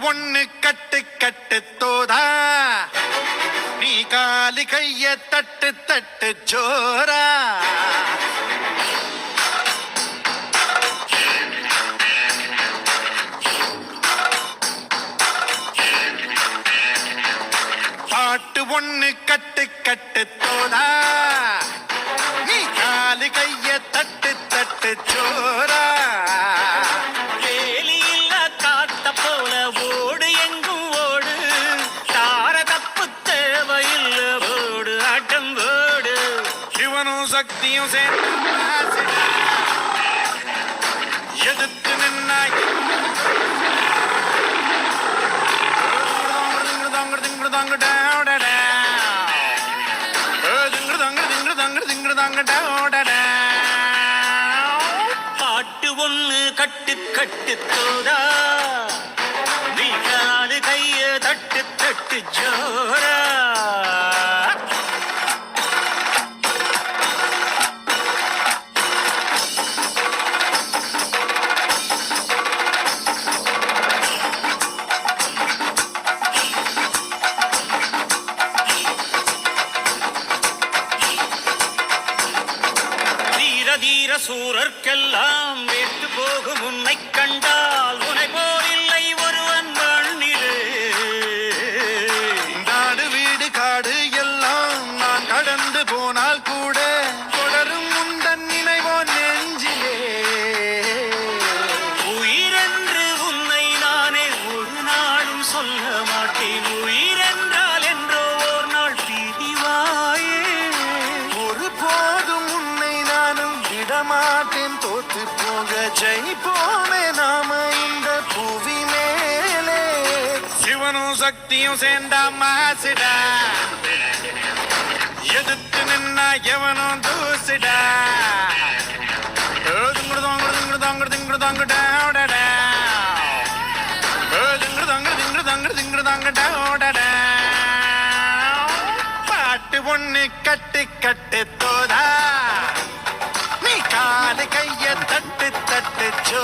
ஒண்ணு கட்டு கட்டு தோதா, நீ காலு கைய தட்டு தட்டு ஜோரா. பாட்டு ஒண்ணு கட்டு கட்டு தோதா, நீ காலு கைய தட்டு தட்டு ஜோரா. சக்தியும் சேர்ந்து எதிர்த்து நின்னாய் பாட்டு ஒண்ணு கட்டு கட்டு தோதா, நீ காலு கைய தட்டு தட்டு ஜோரா. தீர சூரர்க்கெல்லாம் வேட்டு போகும் உன்னை கண்டால் உனை போல் இல்லை ஒருவன் மண்ணிலே. நாடு வீடு காடு எல்லாம் நான் கடந்து போனால் கூட தொடரும் உந்தன் நினைவோ நெஞ்சிலே. உயிரென்று உன்னை நானே ஒரு நாளும் சொல்ல மாட்டேன். உயிரென்றால் என்றோ ஒரு நாள் பிரிவாயே. ஒரு போதும் உன்னை நானும் விடமாட்டேன், தோத்து போக ஜெயிப்போமே நாம இந்த புவி மேலே. சிவனும் சக்தியும் சேர்ந்தா மாசிடா, எதிர்த்து நின்னா எவனும் தூசிடா. பாட்டு ஒண்ணு கட்டு கட்டு தோதா, நீ காலு கைய தட்டு தட்டு ஜோ.